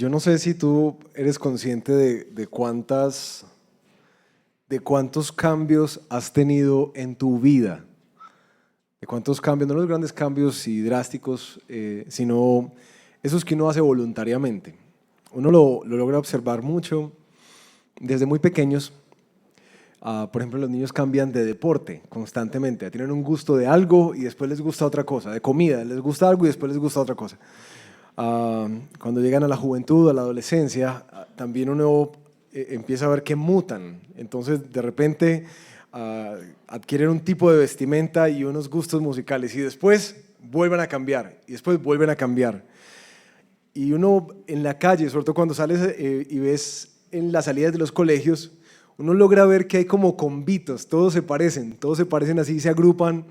Yo no sé si tú eres consciente de cuántos cambios has tenido en tu vida, de cuántos cambios, no los grandes cambios y drásticos, sino esos que uno hace voluntariamente. Uno lo logra observar mucho desde muy pequeños. Por ejemplo, los niños cambian de deporte constantemente, tienen un gusto de algo y después les gusta otra cosa, de comida, les gusta algo y después les gusta otra cosa. Cuando llegan a la juventud, a la adolescencia, también uno empieza a ver que mutan. Entonces, de repente, adquieren un tipo de vestimenta y unos gustos musicales y después vuelven a cambiar y después vuelven a cambiar. Y uno en la calle, sobre todo cuando sales y ves en las salidas de los colegios, uno logra ver que hay como convitos, todos se parecen así, se agrupan.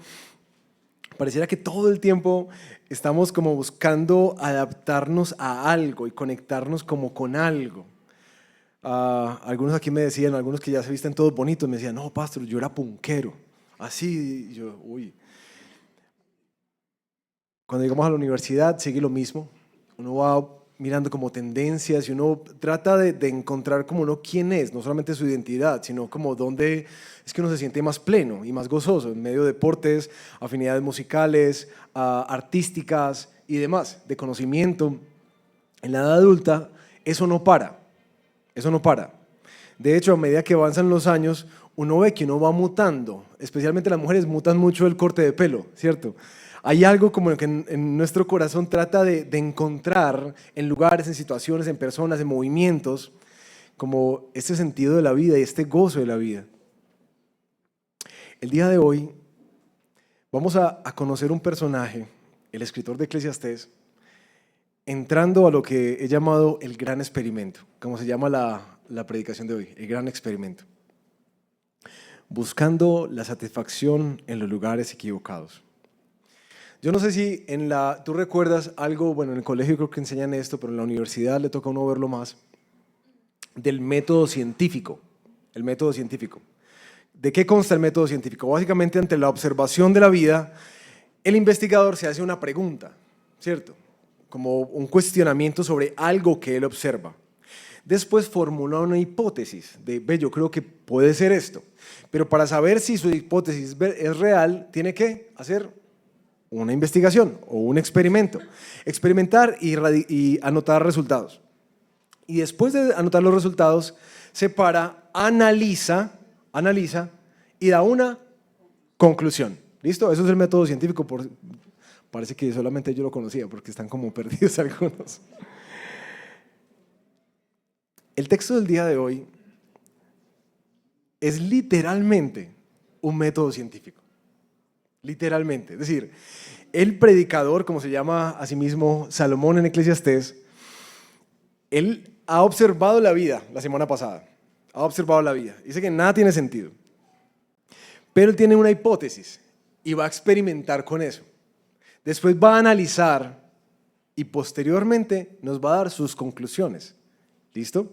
Pareciera que todo el tiempo estamos como buscando adaptarnos a algo y conectarnos como con algo. Algunos aquí me decían, algunos que ya se visten todos bonitos, me decían, no, pastor, yo era punkero. Así, y yo, uy. Cuando llegamos a la universidad sigue lo mismo. Uno va mirando como tendencias y uno trata de encontrar como uno quién es, no solamente su identidad, sino como dónde es que uno se siente más pleno y más gozoso en medio de deportes, afinidades musicales, artísticas y demás, de conocimiento. En la edad adulta eso no para, eso no para. De hecho, a medida que avanzan los años, uno ve que uno va mutando, especialmente las mujeres mutan mucho el corte de pelo, ¿cierto? Hay algo como que en nuestro corazón trata de encontrar en lugares, en situaciones, en personas, en movimientos, como este sentido de la vida y este gozo de la vida. El día de hoy vamos a conocer un personaje, el escritor de Eclesiastés, entrando a lo que he llamado el gran experimento, como se llama la predicación de hoy, el gran experimento. Buscando la satisfacción en los lugares equivocados. Yo no sé si tú recuerdas algo, bueno, en el colegio creo que enseñan esto, pero en la universidad le toca a uno verlo más, del método científico. El método científico. ¿De qué consta el método científico? Básicamente, ante la observación de la vida, el investigador se hace una pregunta, ¿cierto? Como un cuestionamiento sobre algo que él observa. Después formula una hipótesis de, yo creo que puede ser esto. Pero para saber si su hipótesis es real, tiene que hacer una investigación o un experimento. Experimentar y anotar resultados. Y después de anotar los resultados, se para, analiza y da una conclusión. ¿Listo? Eso es el método científico. Parece que solamente yo lo conocía porque están como perdidos algunos. El texto del día de hoy es literalmente un método científico. Literalmente. Es decir, el predicador, como se llama a sí mismo Salomón en Eclesiastés, él ha observado la vida la semana pasada. Ha observado la vida. Dice que nada tiene sentido. Pero él tiene una hipótesis y va a experimentar con eso. Después va a analizar y posteriormente nos va a dar sus conclusiones. ¿Listo?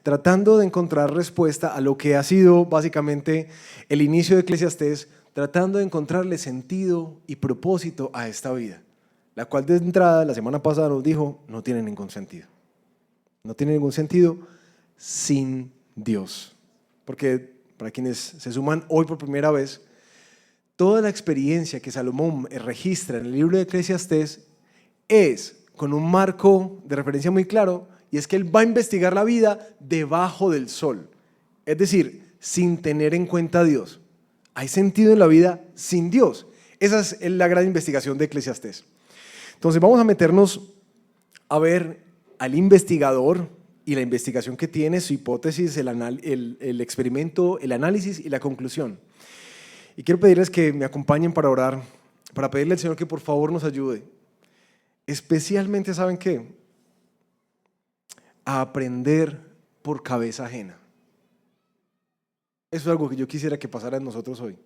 Tratando de encontrar respuesta a lo que ha sido básicamente el inicio de Eclesiastés, tratando de encontrarle sentido y propósito a esta vida, la cual de entrada la semana pasada nos dijo no tiene ningún sentido. No tiene ningún sentido sin Dios. Porque para quienes se suman hoy por primera vez, toda la experiencia que Salomón registra en el libro de Eclesiastés es con un marco de referencia muy claro, y es que él va a investigar la vida debajo del sol. Es decir, sin tener en cuenta a Dios. ¿Hay sentido en la vida sin Dios? Esa es la gran investigación de Eclesiastés. Entonces vamos a meternos a ver al investigador y la investigación que tiene, su hipótesis, el experimento, el análisis y la conclusión. Y quiero pedirles que me acompañen para orar, para pedirle al Señor que por favor nos ayude. Especialmente, ¿saben qué? A aprender por cabeza ajena. Eso es algo que yo quisiera que pasara en nosotros hoy.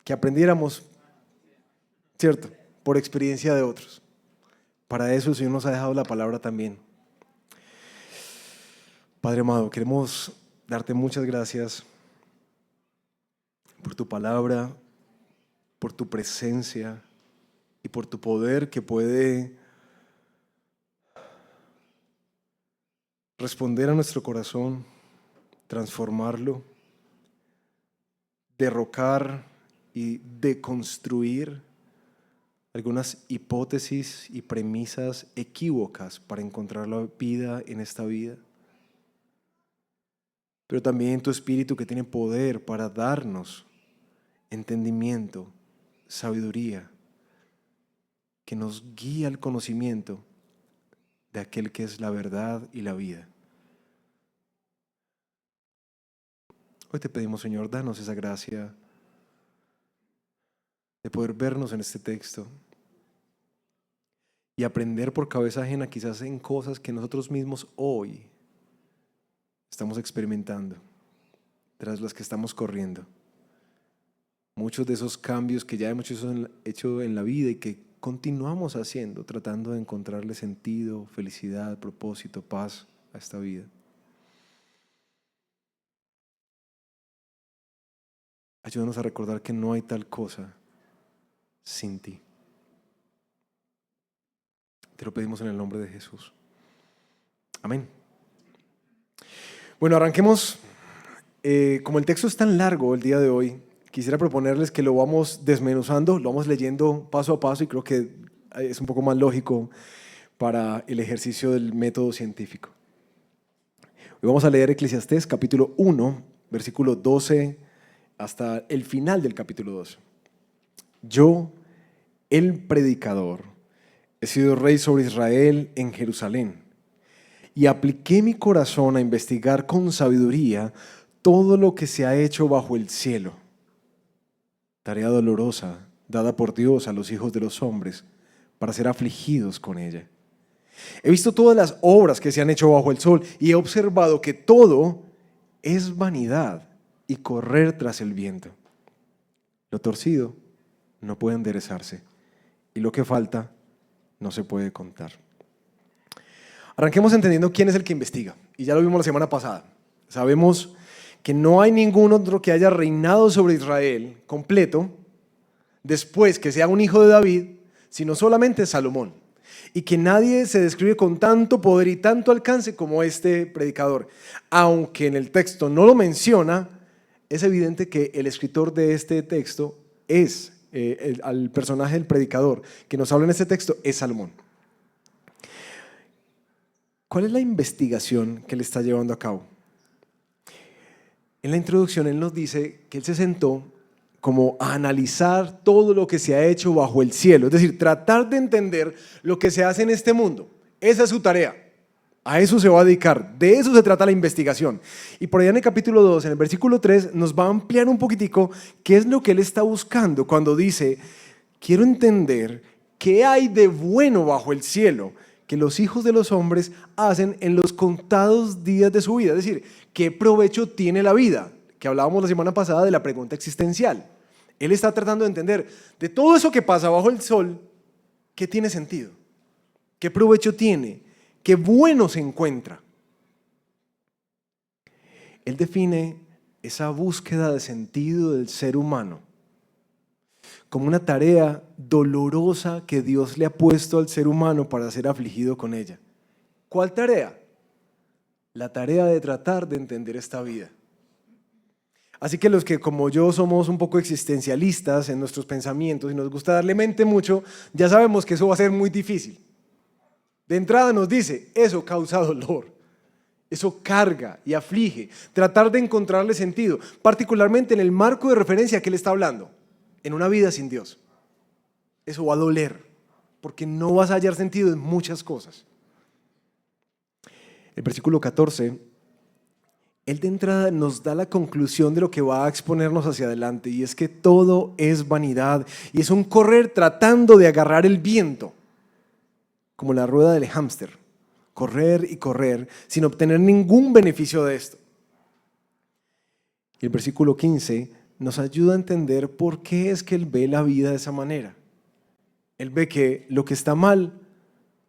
Que aprendiéramos, ¿cierto? Por experiencia de otros. Para eso el Señor nos ha dejado la palabra también. Padre amado, queremos darte muchas gracias por tu palabra, por tu presencia y por tu poder que puede responder a nuestro corazón, transformarlo, derrocar y deconstruir algunas hipótesis y premisas equívocas para encontrar la vida en esta vida. Pero también tu Espíritu, que tiene poder para darnos entendimiento, sabiduría, que nos guía al conocimiento de aquel que es la verdad y la vida. Hoy te pedimos, Señor, danos esa gracia de poder vernos en este texto y aprender por cabeza ajena quizás en cosas que nosotros mismos hoy estamos experimentando, tras las que estamos corriendo. Muchos de esos cambios que ya hemos hecho en la vida y que continuamos haciendo, tratando de encontrarle sentido, felicidad, propósito, paz a esta vida. Ayúdanos a recordar que no hay tal cosa sin ti. Te lo pedimos en el nombre de Jesús. Amén. Bueno, arranquemos. Como el texto es tan largo el día de hoy, quisiera proponerles que lo vamos desmenuzando, lo vamos leyendo paso a paso y creo que es un poco más lógico para el ejercicio del método científico. Hoy vamos a leer Eclesiastés capítulo 1, versículo 12 hasta el final del capítulo 2. Yo, el predicador, he sido rey sobre Israel en Jerusalén y apliqué mi corazón a investigar con sabiduría todo lo que se ha hecho bajo el cielo. Tarea dolorosa dada por Dios a los hijos de los hombres para ser afligidos con ella. He visto todas las obras que se han hecho bajo el sol y he observado que todo es vanidad y correr tras el viento. Lo torcido no puede enderezarse y lo que falta no se puede contar. Arranquemos entendiendo quién es el que investiga. Y ya lo vimos la semana pasada. Sabemos que no hay ningún otro que haya reinado sobre Israel completo después que sea un hijo de David, sino solamente Salomón. Y que nadie se describe con tanto poder y tanto alcance como este predicador. Aunque en el texto no lo menciona, es evidente que el escritor de este texto es, al personaje del predicador que nos habla en este texto, es Salomón. ¿Cuál es la investigación que él está llevando a cabo? En la introducción él nos dice que él se sentó como a analizar todo lo que se ha hecho bajo el cielo, es decir, tratar de entender lo que se hace en este mundo. Esa es su tarea, a eso se va a dedicar, de eso se trata la investigación. Y por allá en el capítulo 2, en el versículo 3, nos va a ampliar un poquitico qué es lo que él está buscando cuando dice, quiero entender qué hay de bueno bajo el cielo que los hijos de los hombres hacen en los contados días de su vida, es decir, qué provecho tiene la vida, que hablábamos la semana pasada de la pregunta existencial. Él está tratando de entender de todo eso que pasa bajo el sol, ¿qué tiene sentido? ¿Qué provecho tiene? ¿Qué bueno se encuentra? Él define esa búsqueda de sentido del ser humano como una tarea dolorosa que Dios le ha puesto al ser humano para ser afligido con ella. ¿Cuál tarea? La tarea de tratar de entender esta vida. Así que los que como yo somos un poco existencialistas en nuestros pensamientos y nos gusta darle mente mucho, ya sabemos que eso va a ser muy difícil. De entrada nos dice, eso causa dolor, eso carga y aflige. Tratar de encontrarle sentido, particularmente en el marco de referencia que él está hablando, en una vida sin Dios. Eso va a doler, porque no vas a hallar sentido en muchas cosas. El versículo 14, él de entrada nos da la conclusión de lo que va a exponernos hacia adelante, y es que todo es vanidad y es un correr tratando de agarrar el viento, como la rueda del hámster, correr y correr sin obtener ningún beneficio de esto. Y el versículo 15 nos ayuda a entender por qué es que él ve la vida de esa manera. Él ve que lo que está mal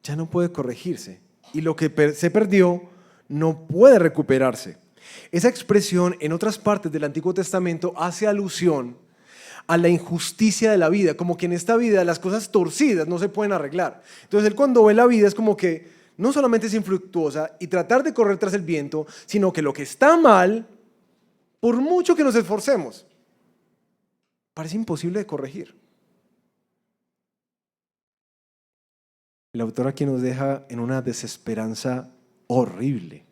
ya no puede corregirse y lo que se perdió no puede recuperarse. Esa expresión en otras partes del Antiguo Testamento hace alusión a la injusticia de la vida, como que en esta vida las cosas torcidas no se pueden arreglar. Entonces él cuando ve la vida es como que no solamente es infructuosa y tratar de correr tras el viento, sino que lo que está mal, por mucho que nos esforcemos, parece imposible de corregir. El autor aquí nos deja en una desesperanza horrible,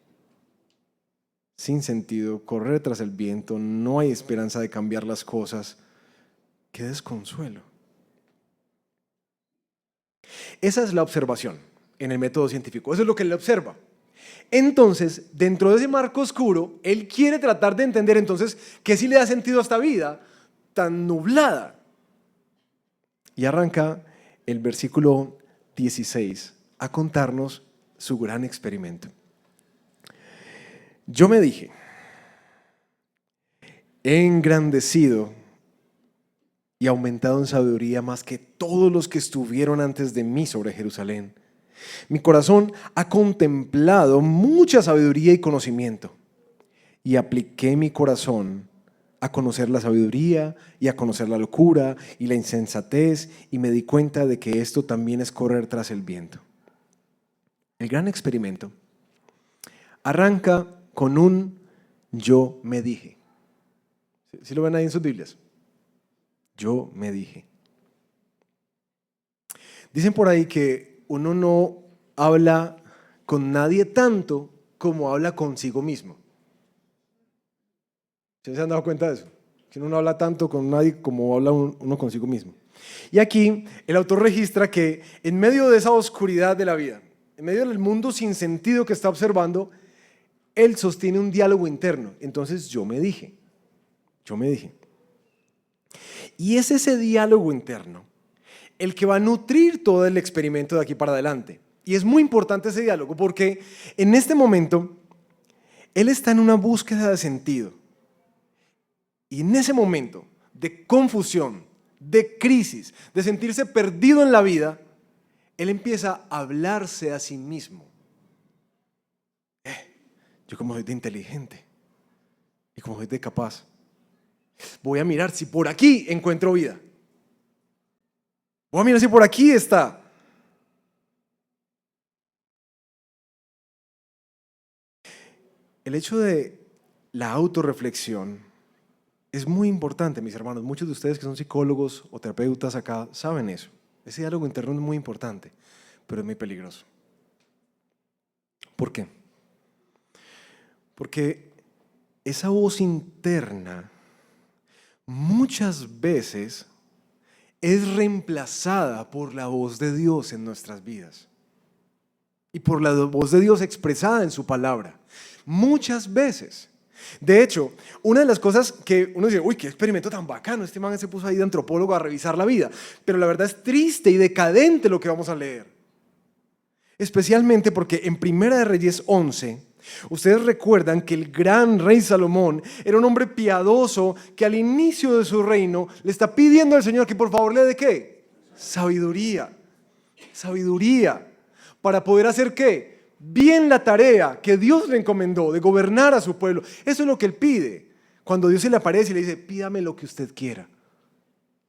sin sentido, correr tras el viento, no hay esperanza de cambiar las cosas. ¡Qué desconsuelo! Esa es la observación en el método científico, eso es lo que él observa. Entonces, dentro de ese marco oscuro, él quiere tratar de entender entonces qué sí le da sentido a esta vida tan nublada. Y arranca el versículo 16 a contarnos su gran experimento. Yo me dije, he engrandecido y aumentado en sabiduría más que todos los que estuvieron antes de mí sobre Jerusalén. Mi corazón ha contemplado mucha sabiduría y conocimiento, y apliqué mi corazón a conocer la sabiduría y a conocer la locura y la insensatez, y me di cuenta de que esto también es correr tras el viento. El gran experimento arranca con un yo me dije. ¿Sí lo ven ahí en sus Biblias? Yo me dije. Dicen por ahí que uno no habla con nadie tanto como habla consigo mismo. ¿Sí se han dado cuenta de eso? Que uno no habla tanto con nadie como habla uno consigo mismo. Y aquí el autor registra que en medio de esa oscuridad de la vida, en medio del mundo sin sentido que está observando, él sostiene un diálogo interno. Entonces yo me dije. Y es ese diálogo interno el que va a nutrir todo el experimento de aquí para adelante. Y es muy importante ese diálogo porque en este momento él está en una búsqueda de sentido. Y en ese momento de confusión, de crisis, de sentirse perdido en la vida, él empieza a hablarse a sí mismo. Yo como soy de inteligente y como soy de capaz, voy a mirar si por aquí encuentro vida. Voy a mirar si por aquí está. El hecho de la autorreflexión es muy importante, mis hermanos. Muchos de ustedes que son psicólogos o terapeutas acá saben eso. Ese diálogo interno es muy importante, pero es muy peligroso. ¿Por qué? Porque esa voz interna muchas veces es reemplazada por la voz de Dios en nuestras vidas y por la voz de Dios expresada en su palabra. Muchas veces. De hecho, una de las cosas que uno dice, uy, qué experimento tan bacano, este man se puso ahí de antropólogo a revisar la vida, pero la verdad es triste y decadente lo que vamos a leer. Especialmente porque en Primera de Reyes 11, ustedes recuerdan que el gran rey Salomón era un hombre piadoso que al inicio de su reino le está pidiendo al Señor que por favor le dé ¿qué? Sabiduría. Sabiduría. ¿Para poder hacer qué? Bien la tarea que Dios le encomendó de gobernar a su pueblo. Eso es lo que él pide. Cuando Dios se le aparece y le dice, pídame lo que usted quiera.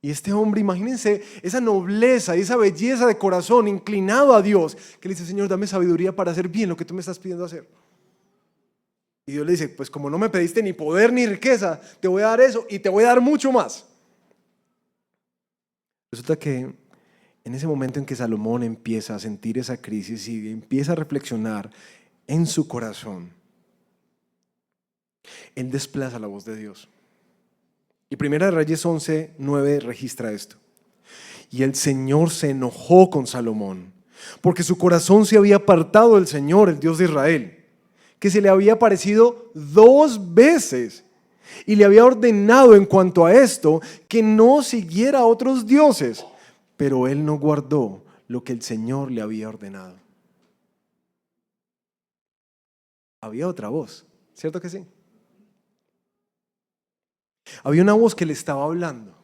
Y este hombre, imagínense esa nobleza y esa belleza de corazón inclinado a Dios, que le dice, Señor, dame sabiduría para hacer bien lo que tú me estás pidiendo hacer. Y Dios le dice, pues como no me pediste ni poder ni riqueza, te voy a dar eso y te voy a dar mucho más. Resulta que en ese momento en que Salomón empieza a sentir esa crisis y empieza a reflexionar en su corazón, él desplaza la voz de Dios. Y Primera de Reyes 11:9 registra esto. Y el Señor se enojó con Salomón, porque su corazón se había apartado del Señor, el Dios de Israel, que se le había aparecido 2 veces y le había ordenado en cuanto a esto que no siguiera a otros dioses, pero él no guardó lo que el Señor le había ordenado. Había otra voz, ¿cierto que sí? Había una voz que le estaba hablando.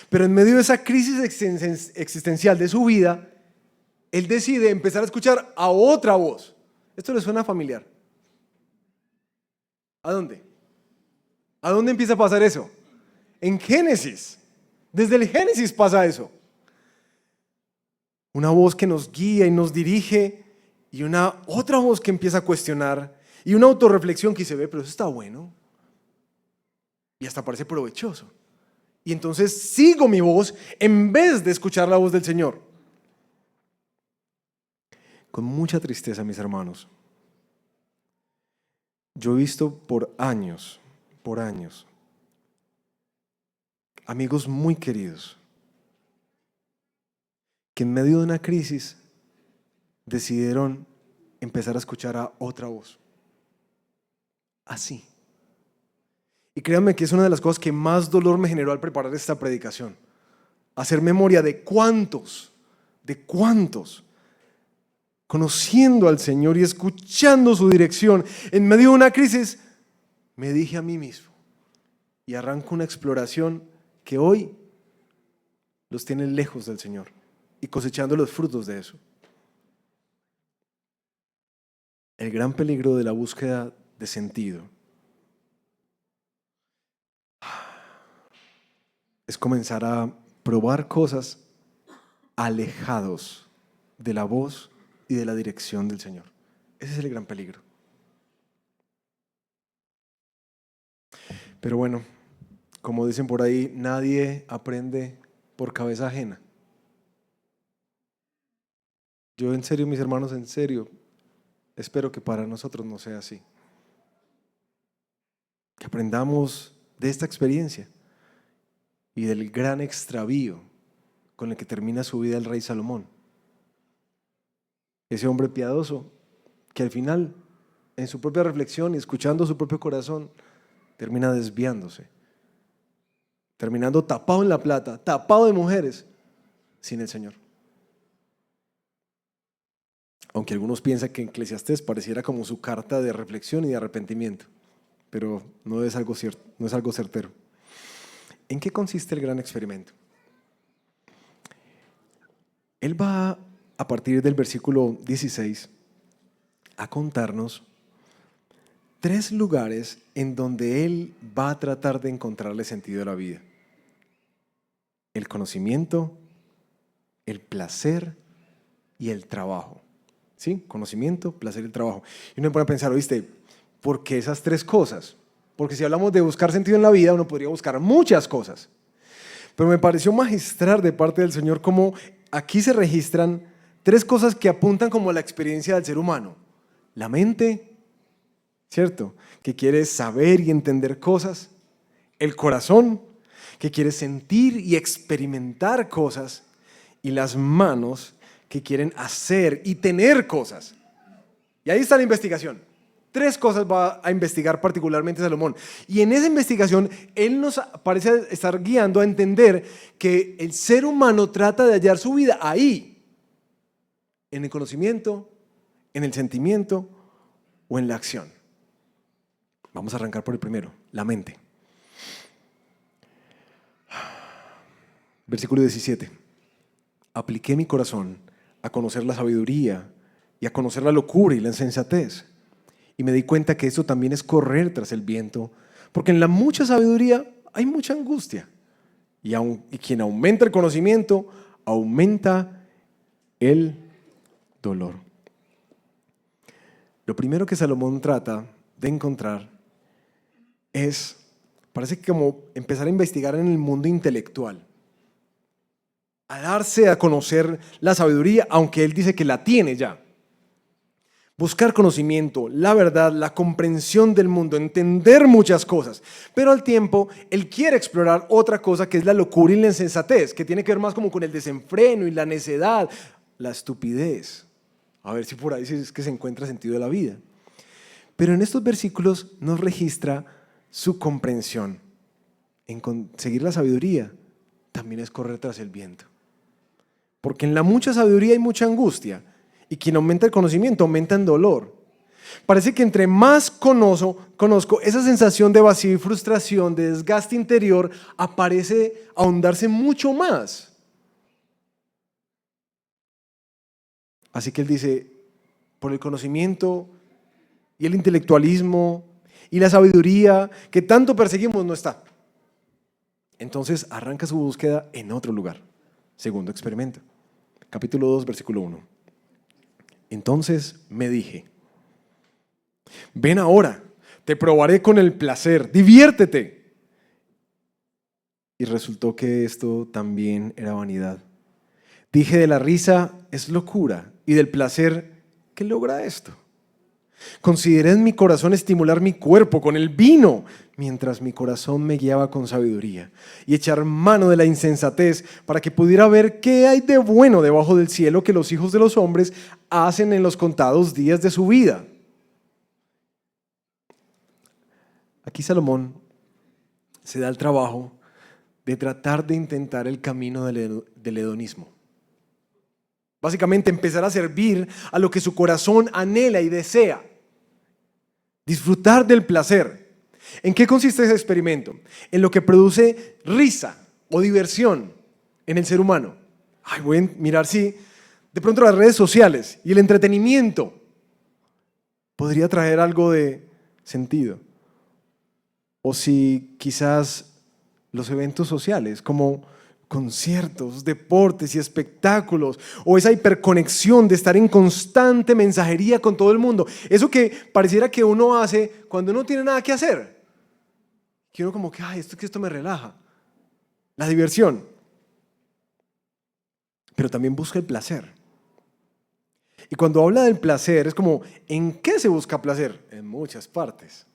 Pero en medio de esa crisis existencial de su vida, él decide empezar a escuchar a otra voz. ¿Esto le suena familiar? ¿A dónde? ¿A dónde empieza a pasar eso? En Génesis. Desde el Génesis pasa eso. una voz que nos guía y nos dirige, y una otra voz que empieza a cuestionar, y una autorreflexión que se ve, pero eso está bueno, y hasta parece provechoso. Y entonces sigo mi voz en vez de escuchar la voz del Señor. Con mucha tristeza, mis hermanos, yo he visto por años, amigos muy queridos, que en medio de una crisis decidieron empezar a escuchar a otra voz. Así. Y créanme que es una de las cosas que más dolor me generó al preparar esta predicación. Hacer memoria de cuántos, conociendo al Señor y escuchando su dirección en medio de una crisis, me dije a mí mismo, y arranco una exploración que hoy los tiene lejos del Señor y cosechando los frutos de eso. El gran peligro de la búsqueda de sentido es comenzar a probar cosas alejados de la voz y de la dirección del Señor. Ese es el gran peligro. Pero bueno, como dicen por ahí, nadie aprende por cabeza ajena. Yo en serio, mis hermanos, en serio, espero que para nosotros no sea así. Que aprendamos de esta experiencia y del gran extravío con el que termina su vida el rey Salomón. Ese hombre piadoso que al final, en su propia reflexión y escuchando su propio corazón, termina desviándose, terminando tapado en la plata, tapado de mujeres, sin el Señor. Aunque algunos piensan que Eclesiastés pareciera como su carta de reflexión y de arrepentimiento, pero no es algo cierto, no es algo certero. ¿En qué consiste el gran experimento? Él va, a partir del versículo 16, a contarnos 3 lugares en donde él va a tratar de encontrarle sentido a la vida: el conocimiento, el placer y el trabajo. ¿Sí? Conocimiento, placer y el trabajo. Y uno pone a pensar, ¿oíste? ¿Por qué esas 3 cosas? Porque si hablamos de buscar sentido en la vida, uno podría buscar muchas cosas. Pero me pareció magistral de parte del Señor cómo aquí se registran 3 cosas que apuntan como a la experiencia del ser humano. La mente, ¿cierto? Que quiere saber y entender cosas. El corazón, que quiere sentir y experimentar cosas. Y las manos, que quieren hacer y tener cosas. Y ahí está la investigación. 3 cosas va a investigar particularmente Salomón. Y en esa investigación, él nos parece estar guiando a entender que el ser humano trata de hallar su vida ahí, en el conocimiento, en el sentimiento o en la acción. Vamos a arrancar por el primero, la mente. Versículo 17. Apliqué mi corazón a conocer la sabiduría y a conocer la locura y la insensatez. Y me di cuenta que eso también es correr tras el viento, porque en la mucha sabiduría hay mucha angustia. Y quien aumenta el conocimiento, aumenta el dolor. Lo primero que Salomón trata de encontrar parece que como empezar a investigar en el mundo intelectual, a darse a conocer la sabiduría, aunque él dice que la tiene ya. Buscar conocimiento, la verdad, la comprensión del mundo, entender muchas cosas. Pero al tiempo, él quiere explorar otra cosa que es la locura y la insensatez, que tiene que ver más como con el desenfreno y la necedad, la estupidez. A ver si por ahí es que se encuentra sentido de la vida. Pero en estos versículos nos registra su comprensión. En conseguir la sabiduría también es correr tras el viento. Porque en la mucha sabiduría hay mucha angustia. Y quien aumenta el conocimiento aumenta el dolor. Parece que entre más conozco, esa sensación de vacío y frustración, de desgaste interior, aparece a ahondarse mucho más. Así que él dice, por el conocimiento y el intelectualismo y la sabiduría que tanto perseguimos no está. Entonces arranca su búsqueda en otro lugar. Segundo experimento. capítulo 2, versículo 1. Entonces me dije, ven ahora, te probaré con el placer, diviértete. Y resultó que esto también era vanidad. Dije, de la risa es locura, y del placer, ¿qué logra esto? Consideré en mi corazón estimular mi cuerpo con el vino, mientras mi corazón me guiaba con sabiduría, y echar mano de la insensatez para que pudiera ver qué hay de bueno debajo del cielo que los hijos de los hombres hacen en los contados días de su vida. Aquí Salomón se da el trabajo de tratar de intentar el camino del hedonismo. Básicamente empezar a servir a lo que su corazón anhela y desea. Disfrutar del placer. ¿En qué consiste ese experimento? En lo que produce risa o diversión en el ser humano. Voy a mirar si de pronto las redes sociales y el entretenimiento podría traer algo de sentido. O si quizás los eventos sociales como conciertos, deportes y espectáculos, o esa hiperconexión de estar en constante mensajería con todo el mundo, eso que pareciera que uno hace cuando uno no tiene nada que hacer, que uno como que, esto me relaja, la diversión, pero también busca el placer. Y cuando habla del placer es como, ¿en qué se busca placer? En muchas partes.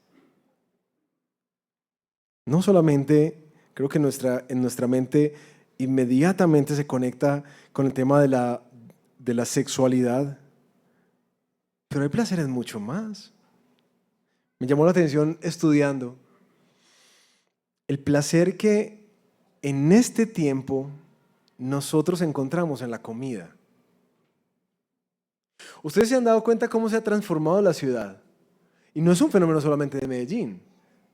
No solamente, creo que en nuestra mente inmediatamente se conecta con el tema de la sexualidad, pero hay placeres mucho más. Me llamó la atención estudiando el placer que en este tiempo nosotros encontramos en la comida. Ustedes se han dado cuenta cómo se ha transformado la ciudad, y no es un fenómeno solamente de Medellín.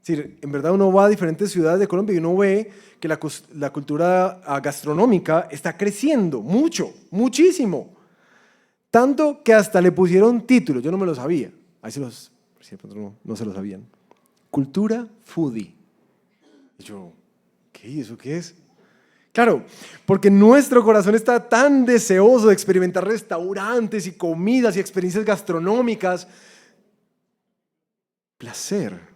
Es decir, en verdad uno va a diferentes ciudades de Colombia y uno ve que la cultura gastronómica está creciendo mucho, muchísimo. Tanto que hasta le pusieron títulos, yo no me lo sabía. Si no se lo sabían. Cultura foodie. Y yo, ¿qué? ¿Eso qué es? Claro, porque nuestro corazón está tan deseoso de experimentar restaurantes y comidas y experiencias gastronómicas. Placer.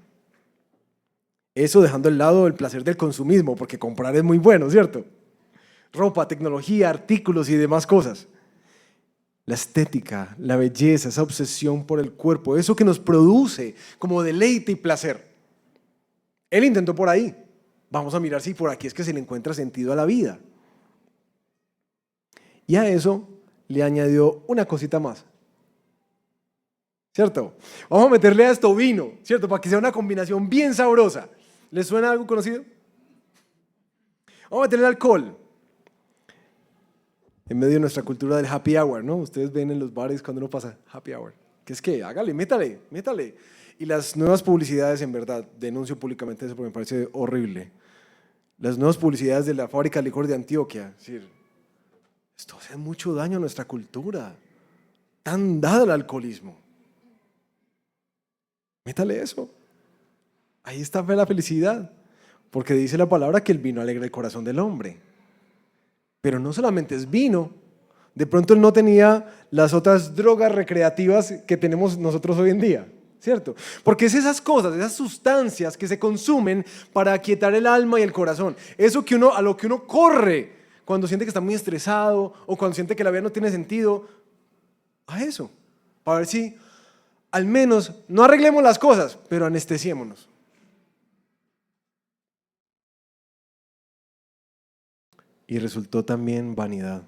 Eso dejando al lado el placer del consumismo, porque comprar es muy bueno, ¿cierto? Ropa, tecnología, artículos y demás cosas. La estética, la belleza, esa obsesión por el cuerpo, eso que nos produce como deleite y placer. Él intentó por ahí. Vamos a mirar si por aquí es que se le encuentra sentido a la vida. Y a eso le añadió una cosita más. ¿Cierto? Vamos a meterle a esto vino, ¿cierto? Para que sea una combinación bien sabrosa. ¿Les suena algo conocido? Vamos a meterle alcohol. En medio de nuestra cultura del happy hour, ¿no? Ustedes ven en los bares cuando uno pasa happy hour. ¿Qué es qué? Hágale, métale. Y las nuevas publicidades, en verdad, denuncio públicamente eso porque me parece horrible. Las nuevas publicidades de la fábrica de licor de Antioquia. Es decir, esto hace mucho daño a nuestra cultura. Tan dada al alcoholismo. Métale eso. Ahí está la felicidad. Porque dice la palabra que el vino alegra el corazón del hombre. Pero no solamente es vino. De pronto él no tenía las otras drogas recreativas que tenemos nosotros hoy en día. ¿Cierto? Porque es esas cosas, esas sustancias que se consumen para aquietar el alma y el corazón. Eso que a lo que uno corre cuando siente que está muy estresado o cuando siente que la vida no tiene sentido. A eso. Para ver si al menos no arreglemos las cosas, pero anestesiémonos. Y resultó también vanidad.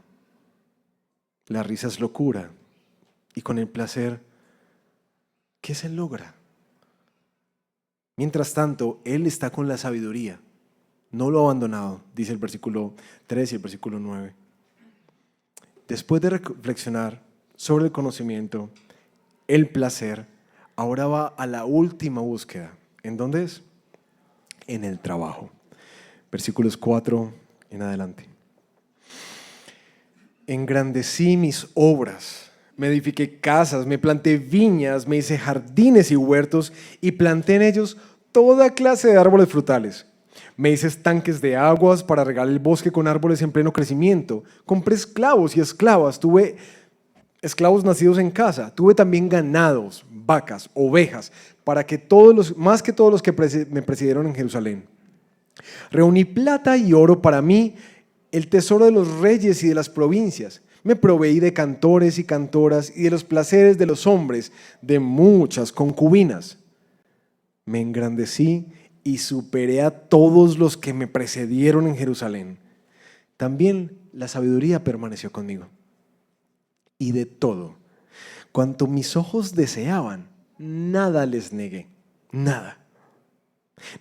La risa es locura. Y con el placer, ¿qué se logra? Mientras tanto, él está con la sabiduría. No lo ha abandonado, dice el versículo 3 y el versículo 9. Después de reflexionar sobre el conocimiento, el placer, ahora va a la última búsqueda. ¿En dónde es? En el trabajo. Versículos 4 en adelante. Engrandecí mis obras, me edifiqué casas, me planté viñas, me hice jardines y huertos y planté en ellos toda clase de árboles frutales. Me hice estanques de aguas para regar el bosque con árboles en pleno crecimiento. Compré esclavos y esclavas. Tuve esclavos nacidos en casa. Tuve también ganados, vacas, ovejas, más que todos los que me precedieron en Jerusalén. Reuní plata y oro para mí, el tesoro de los reyes y de las provincias. Me proveí de cantores y cantoras y de los placeres de los hombres, de muchas concubinas. Me engrandecí y superé a todos los que me precedieron en Jerusalén. También la sabiduría permaneció conmigo. Y de todo, cuanto mis ojos deseaban, nada les negué, nada.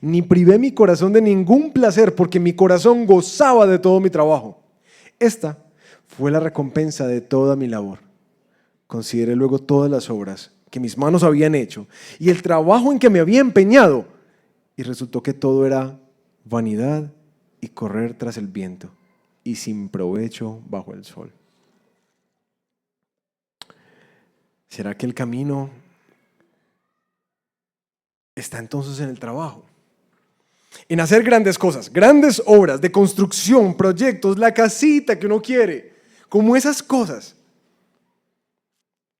Ni privé mi corazón de ningún placer, porque mi corazón gozaba de todo mi trabajo. Esta fue la recompensa de toda mi labor. Consideré luego todas las obras que mis manos habían hecho y el trabajo en que me había empeñado, y resultó que todo era vanidad y correr tras el viento, y sin provecho bajo el sol. ¿Será que el camino está entonces en el trabajo? En hacer grandes cosas, grandes obras de construcción, proyectos, la casita que uno quiere, como esas cosas.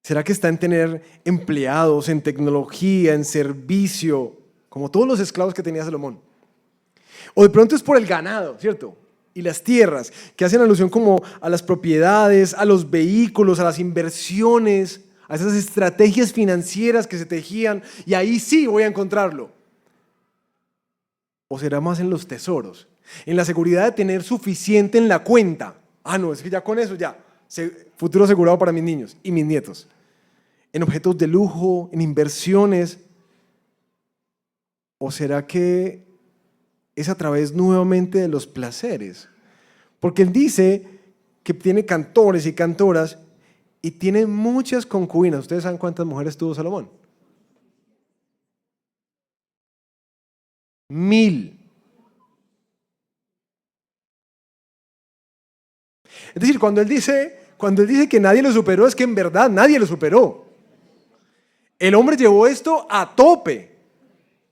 ¿Será que está en tener empleados, en tecnología, en servicio, como todos los esclavos que tenía Salomón? O de pronto es por el ganado, ¿cierto? Y las tierras, que hacen alusión como a las propiedades, a los vehículos, a las inversiones, a esas estrategias financieras que se tejían, y ahí sí voy a encontrarlo. ¿O será más en los tesoros, en la seguridad de tener suficiente en la cuenta? No, es que ya con eso ya, futuro asegurado para mis niños y mis nietos. En objetos de lujo, en inversiones. ¿O será que es a través nuevamente de los placeres? Porque él dice que tiene cantores y cantoras y tiene muchas concubinas. ¿Ustedes saben cuántas mujeres tuvo Salomón? 1000. Es decir, cuando él dice que nadie lo superó, es que en verdad nadie lo superó. El hombre llevó esto a tope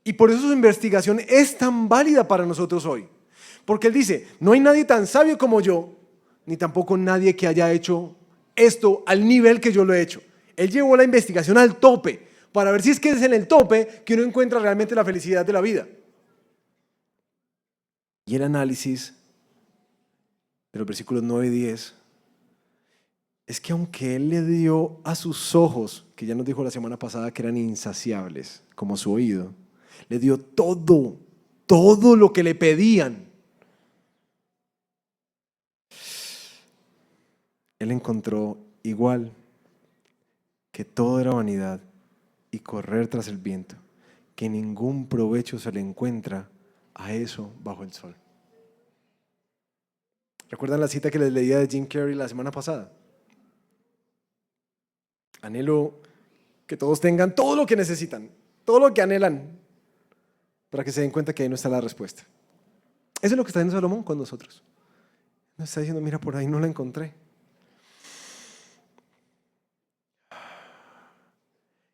y por eso su investigación es tan válida para nosotros hoy. Porque él dice, no hay nadie tan sabio como yo, ni tampoco nadie que haya hecho esto al nivel que yo lo he hecho. Él llevó la investigación al tope para ver si es que es en el tope que uno encuentra realmente la felicidad de la vida. Y el análisis de los versículos 9 y 10 es que aunque él le dio a sus ojos, que ya nos dijo la semana pasada que eran insaciables, como su oído, le dio todo lo que le pedían. Él encontró igual que todo era vanidad y correr tras el viento, que ningún provecho se le encuentra a eso bajo el sol. ¿Recuerdan la cita que les leía de Jim Carrey la semana pasada? Anhelo que todos tengan todo lo que necesitan, todo lo que anhelan, para que se den cuenta que ahí no está la respuesta. Eso es lo que está diciendo Salomón con nosotros. Nos está diciendo, mira, por ahí no la encontré.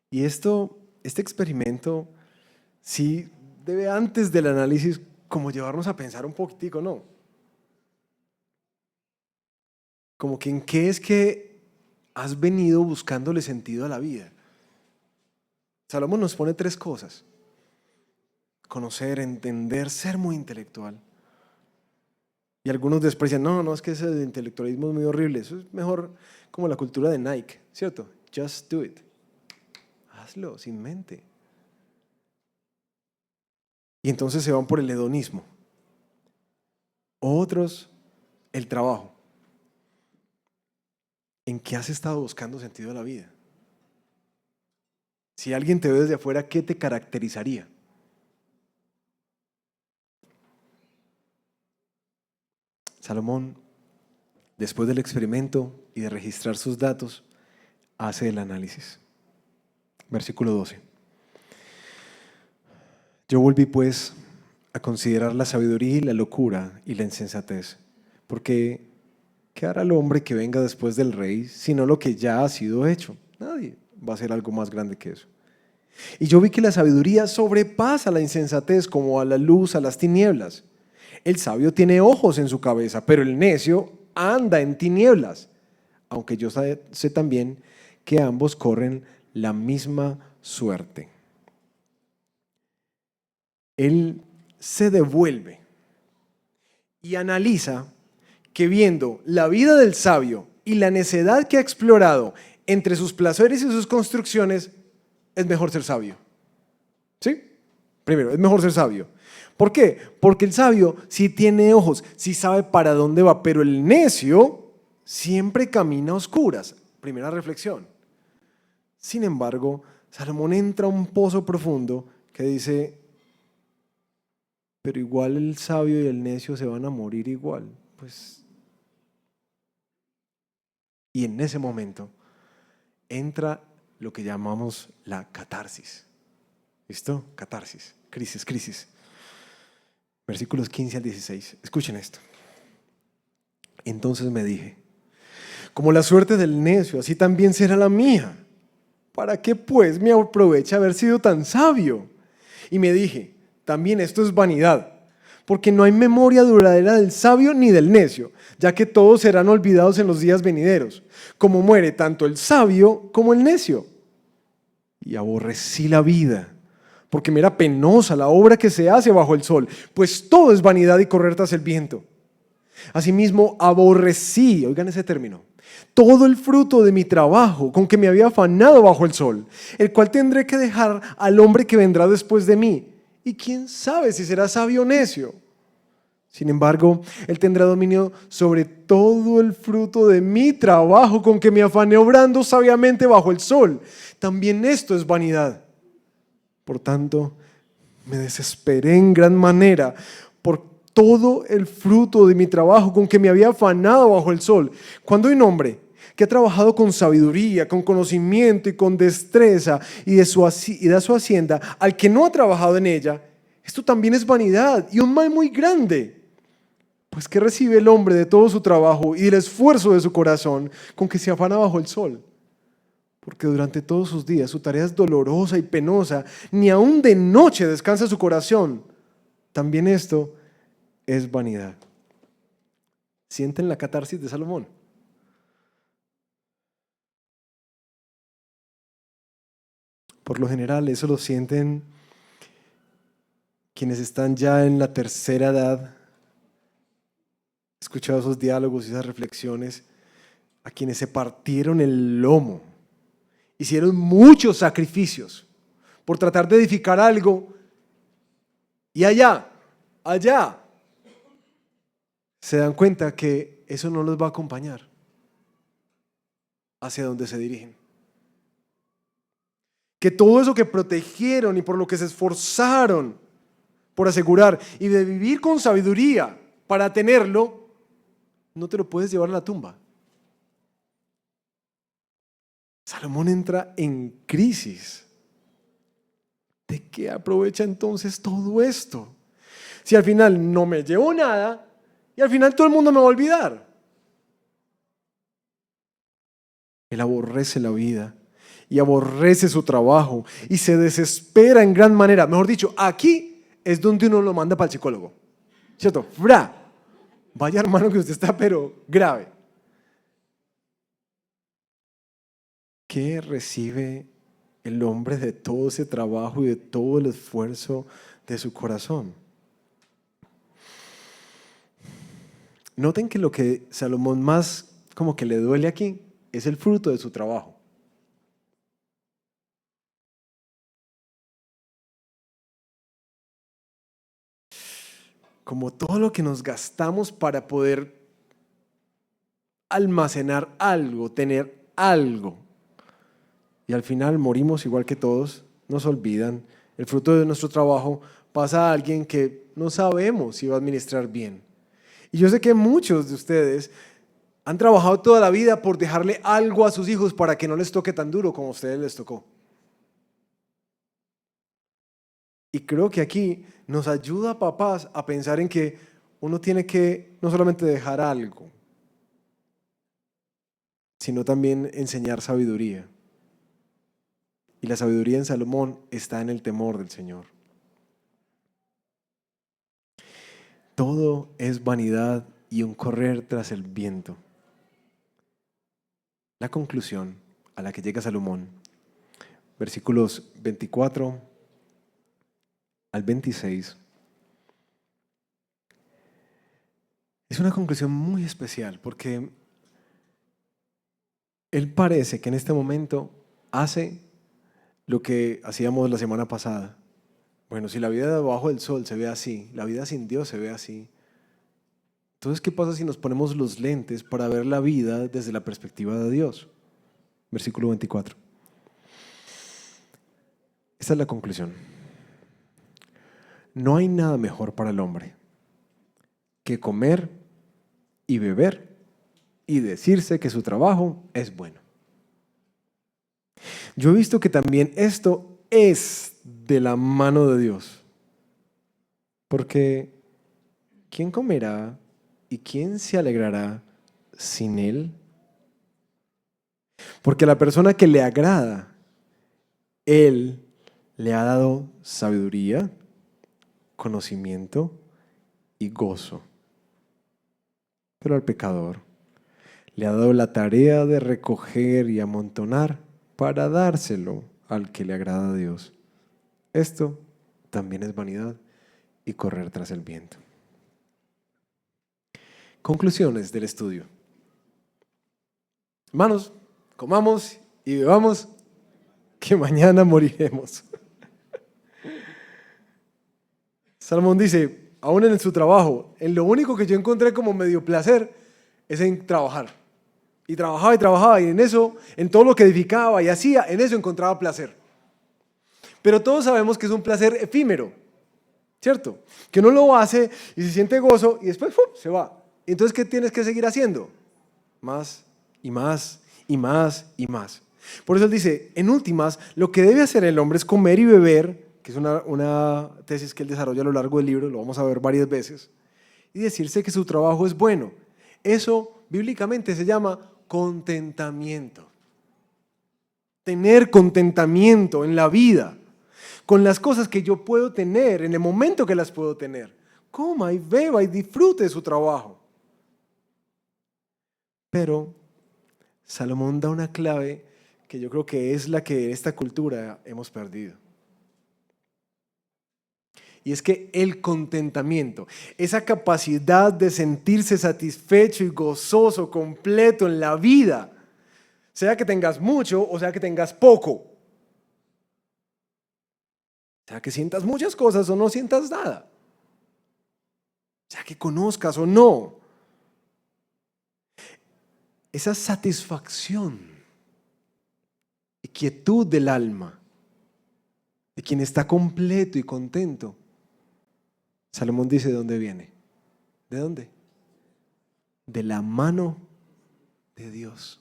Y este experimento sí debe, antes del análisis, como llevarnos a pensar un poquitico, ¿no? Como que en qué es que has venido buscándole sentido a la vida. Salomón nos pone 3 cosas: conocer, entender, ser muy intelectual. Y algunos desprecian, no, es que ese intelectualismo es muy horrible, eso es mejor como la cultura de Nike, ¿cierto? Just do it. Hazlo sin mente. Y entonces se van por el hedonismo. Otros, el trabajo. ¿En qué has estado buscando sentido a la vida? Si alguien te ve desde afuera, ¿qué te caracterizaría? Salomón, después del experimento y de registrar sus datos, hace el análisis. Versículo 12. Yo volví pues a considerar la sabiduría y la locura y la insensatez, porque ¿qué hará el hombre que venga después del rey sino lo que ya ha sido hecho? Nadie va a hacer algo más grande que eso. Y yo vi que la sabiduría sobrepasa la insensatez como a la luz, a las tinieblas. El sabio tiene ojos en su cabeza, pero el necio anda en tinieblas. Aunque yo sé también que ambos corren la misma suerte. Él se devuelve y analiza que viendo la vida del sabio y la necedad que ha explorado entre sus placeres y sus construcciones, es mejor ser sabio. ¿Sí? Primero, es mejor ser sabio. ¿Por qué? Porque el sabio sí tiene ojos, sí sabe para dónde va, pero el necio siempre camina a oscuras. Primera reflexión. Sin embargo, Salomón entra a un pozo profundo que dice, pero igual el sabio y el necio se van a morir igual. Pues, y en ese momento entra lo que llamamos la catarsis. ¿Listo? Catarsis, crisis. Versículos 15 al 16. Escuchen esto. Entonces me dije, como la suerte del necio, así también será la mía. ¿Para qué pues me aprovecha haber sido tan sabio? Y me dije, también esto es vanidad, porque no hay memoria duradera del sabio ni del necio, ya que todos serán olvidados en los días venideros, como muere tanto el sabio como el necio. Y aborrecí la vida, porque me era penosa la obra que se hace bajo el sol, pues todo es vanidad y correr tras el viento. Asimismo, aborrecí, oigan ese término, todo el fruto de mi trabajo con que me había afanado bajo el sol, el cual tendré que dejar al hombre que vendrá después de mí. Y quién sabe si será sabio o necio. Sin embargo, él tendrá dominio sobre todo el fruto de mi trabajo con que me afané obrando sabiamente bajo el sol. También esto es vanidad. Por tanto, me desesperé en gran manera por todo el fruto de mi trabajo con que me había afanado bajo el sol. Cuando hay un hombre que ha trabajado con sabiduría, con conocimiento y con destreza y da su hacienda al que no ha trabajado en ella, esto también es vanidad y un mal muy grande. Pues ¿qué recibe el hombre de todo su trabajo y del esfuerzo de su corazón con que se afana bajo el sol? Porque durante todos sus días su tarea es dolorosa y penosa, ni aun de noche descansa su corazón. También esto es vanidad. ¿Sienten la catarsis de Salomón? Por lo general, eso lo sienten quienes están ya en la tercera edad. He escuchado esos diálogos y esas reflexiones a quienes se partieron el lomo, hicieron muchos sacrificios por tratar de edificar algo y allá, se dan cuenta que eso no los va a acompañar hacia donde se dirigen. Que todo eso que protegieron y por lo que se esforzaron por asegurar y de vivir con sabiduría para tenerlo, no te lo puedes llevar a la tumba. Salomón entra en crisis. ¿De qué aprovecha entonces todo esto? Si al final no me llevo nada y al final todo el mundo me va a olvidar. Él aborrece la vida y aborrece su trabajo y se desespera en gran manera. Mejor dicho, aquí es donde uno lo manda para el psicólogo. ¿Cierto? ¡Fra! Vaya hermano que usted está pero grave. ¿Qué recibe el hombre de todo ese trabajo y de todo el esfuerzo de su corazón? Noten que lo que Salomón más como que le duele aquí es el fruto de su trabajo. Como todo lo que nos gastamos para poder almacenar algo, tener algo. Y al final morimos igual que todos, nos olvidan. El fruto de nuestro trabajo pasa a alguien que no sabemos si va a administrar bien. Y yo sé que muchos de ustedes han trabajado toda la vida por dejarle algo a sus hijos para que no les toque tan duro como a ustedes les tocó. Y creo que aquí nos ayuda a papás a pensar en que uno tiene que no solamente dejar algo, sino también enseñar sabiduría. Y la sabiduría en Salomón está en el temor del Señor. todo es vanidad y un correr tras el viento. La conclusión a la que llega Salomón, versículos 24 al 26, es una conclusión muy especial porque él parece que en este momento hace lo que hacíamos la semana pasada. Bueno, si la vida debajo del sol se ve así, la vida sin Dios se ve así. Entonces, ¿qué pasa si nos ponemos los lentes para ver la vida desde la perspectiva de Dios? Versículo 24. Esta es la conclusión. No hay nada mejor para el hombre que comer y beber y decirse que su trabajo es bueno. Yo he visto que también esto es de la mano de Dios. Porque ¿quién comerá y quién se alegrará sin Él? Porque a la persona que le agrada, Él le ha dado sabiduría, conocimiento y gozo. Pero al pecador le ha dado la tarea de recoger y amontonar para dárselo al que le agrada a Dios. Esto también es vanidad y correr tras el viento. Conclusiones del estudio. Hermanos, comamos y bebamos, que mañana moriremos. Salomón dice, aún en su trabajo, en lo único que yo encontré como medio placer es en trabajar. Y trabajaba, y en eso, en todo lo que edificaba y hacía, en eso encontraba placer. Pero todos sabemos que es un placer efímero, ¿cierto? Que uno lo hace y se siente gozo y después ¡pum!, se va. Entonces, ¿qué tienes que seguir haciendo? Más y más y más y más. Por eso él dice, en últimas, lo que debe hacer el hombre es comer y beber, que es una tesis que él desarrolla a lo largo del libro, lo vamos a ver varias veces, y decirse que su trabajo es bueno. Eso bíblicamente se llama contentamiento. Tener contentamiento en la vida, con las cosas que yo puedo tener, en el momento que las puedo tener. Coma y beba y disfrute de su trabajo. Pero Salomón da una clave que yo creo que es la que en esta cultura hemos perdido. Y es que el contentamiento, esa capacidad de sentirse satisfecho y gozoso, completo en la vida, sea que tengas mucho o sea que tengas poco, sea que sientas muchas cosas o no sientas nada, sea que conozcas o no, esa satisfacción y quietud del alma de quien está completo y contento, Salomón dice, ¿de dónde viene? ¿De dónde? De la mano de Dios.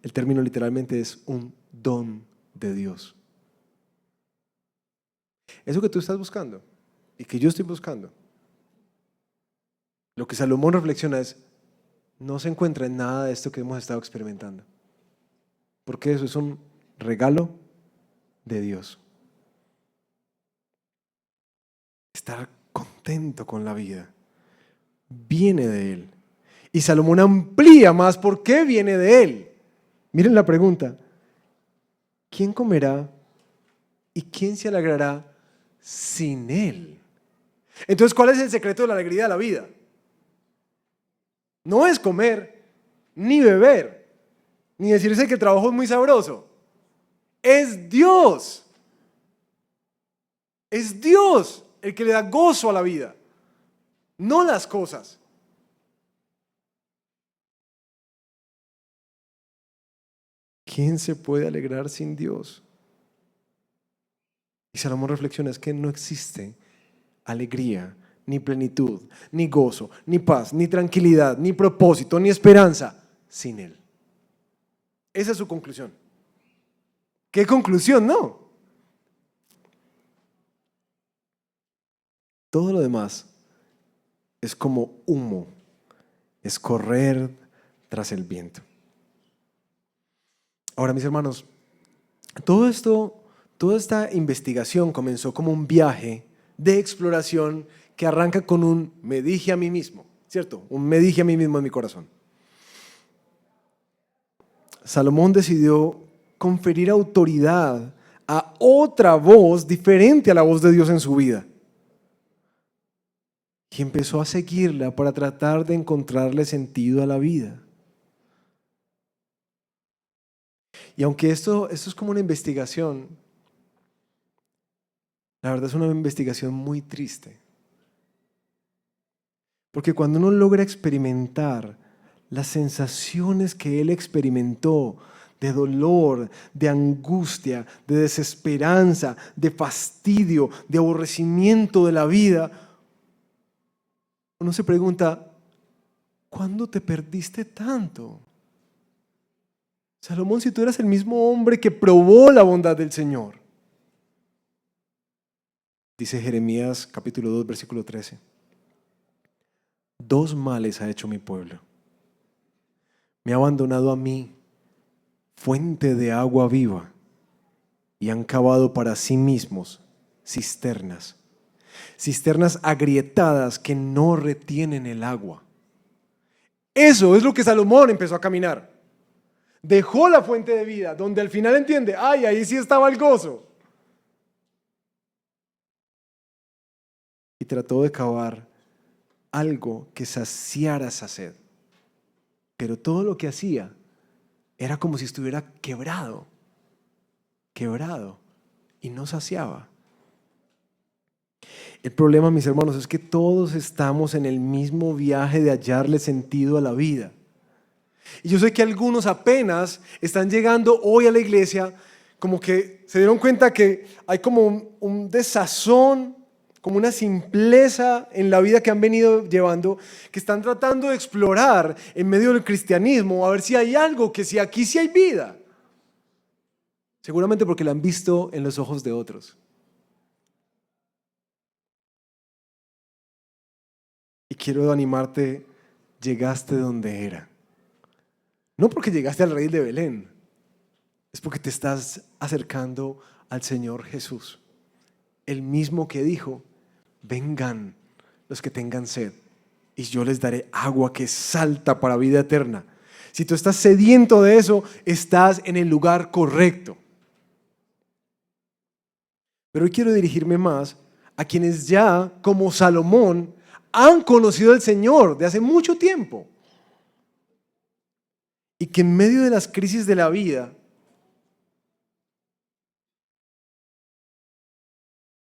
El término literalmente es un don de Dios. Eso que tú estás buscando y que yo estoy buscando, lo que Salomón reflexiona es, no se encuentra en nada de esto que hemos estado experimentando. Porque eso es un regalo de Dios. Estar contento con la vida viene de Él. Y Salomón amplía más por qué viene de Él. Miren la pregunta. ¿Quién comerá y quién se alegrará sin Él? Entonces, ¿cuál es el secreto de la alegría de la vida? No es comer, ni beber, ni decirse que el trabajo es muy sabroso. Es Dios. Es Dios el que le da gozo a la vida, no las cosas. ¿Quién se puede alegrar sin Dios? Y Salomón reflexiona, es que no existe alegría, ni plenitud, ni gozo, ni paz, ni tranquilidad, ni propósito, ni esperanza sin Él. Esa es su conclusión. ¿Qué conclusión? No. Todo lo demás es como humo, es correr tras el viento. Ahora, mis hermanos, todo esto, toda esta investigación comenzó como un viaje de exploración que arranca con un me dije a mí mismo, ¿cierto? Un me dije a mí mismo en mi corazón. Salomón decidió conferir autoridad a otra voz diferente a la voz de Dios en su vida. Y empezó a seguirla para tratar de encontrarle sentido a la vida. Y aunque esto es como una investigación, la verdad es una investigación muy triste. Porque cuando uno logra experimentar las sensaciones que él experimentó de dolor, de angustia, de desesperanza, de fastidio, de aborrecimiento de la vida, uno se pregunta, ¿cuándo te perdiste tanto? Salomón, si tú eras el mismo hombre que probó la bondad del Señor. Dice Jeremías capítulo 2, versículo 13. 2 males ha hecho mi pueblo. Me ha abandonado a mí, fuente de agua viva, y han cavado para sí mismos cisternas. Cisternas agrietadas que no retienen el agua. Eso es lo que Salomón empezó a caminar. Dejó la fuente de vida, donde al final entiende, ay, ahí sí estaba el gozo. Y trató de cavar algo que saciara esa sed. Pero todo lo que hacía era como si estuviera quebrado, y no saciaba. El problema, mis hermanos, es que todos estamos en el mismo viaje de hallarle sentido a la vida. Y yo sé que algunos apenas están llegando hoy a la iglesia, como que se dieron cuenta que hay como un desazón, como una simpleza en la vida que han venido llevando, que están tratando de explorar en medio del cristianismo, a ver si hay algo, que si aquí sí hay vida. Seguramente porque la han visto en los ojos de otros. Y quiero animarte, llegaste donde era. No porque llegaste al Rey de Belén, es porque te estás acercando al Señor Jesús, el mismo que dijo, vengan los que tengan sed y yo les daré agua que salta para vida eterna. Si tú estás sediento de eso, estás en el lugar correcto. Pero hoy quiero dirigirme más a quienes ya, como Salomón, han conocido al Señor de hace mucho tiempo y que en medio de las crisis de la vida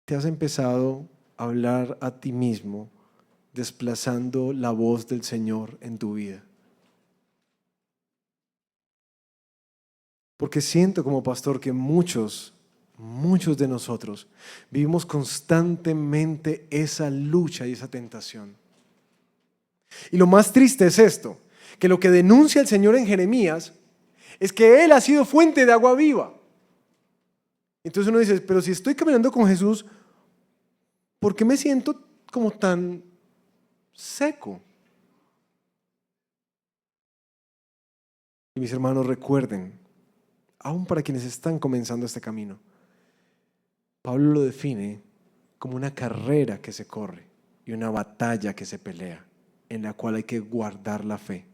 te has empezado a hablar a ti mismo, desplazando la voz del Señor en tu vida. Porque siento como pastor que muchos de nosotros vivimos constantemente esa lucha y esa tentación. Y lo más triste es esto, que lo que denuncia el Señor en Jeremías es que Él ha sido fuente de agua viva. Entonces uno dice, pero si estoy caminando con Jesús, ¿por qué me siento como tan seco? Y mis hermanos, recuerden, aún para quienes están comenzando este camino, Pablo lo define como una carrera que se corre y una batalla que se pelea, en la cual hay que guardar la fe.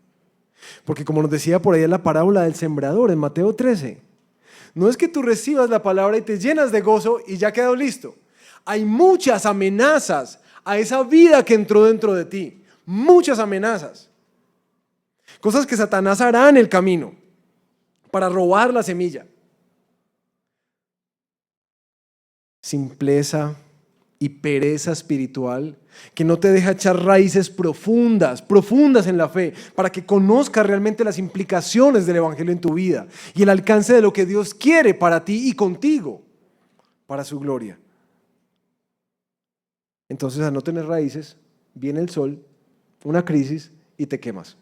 Porque como nos decía por ahí en la parábola del sembrador en Mateo 13, no es que tú recibas la palabra y te llenas de gozo y ya quedó listo. Hay muchas amenazas a esa vida que entró dentro de ti. Muchas amenazas. Cosas que Satanás hará en el camino para robar la semilla. Simpleza y pereza espiritual que no te deja echar raíces profundas en la fe, para que conozcas realmente las implicaciones del Evangelio en tu vida y el alcance de lo que Dios quiere para ti y contigo, para su gloria. Entonces, al no tener raíces, viene el sol, una crisis y te quemas.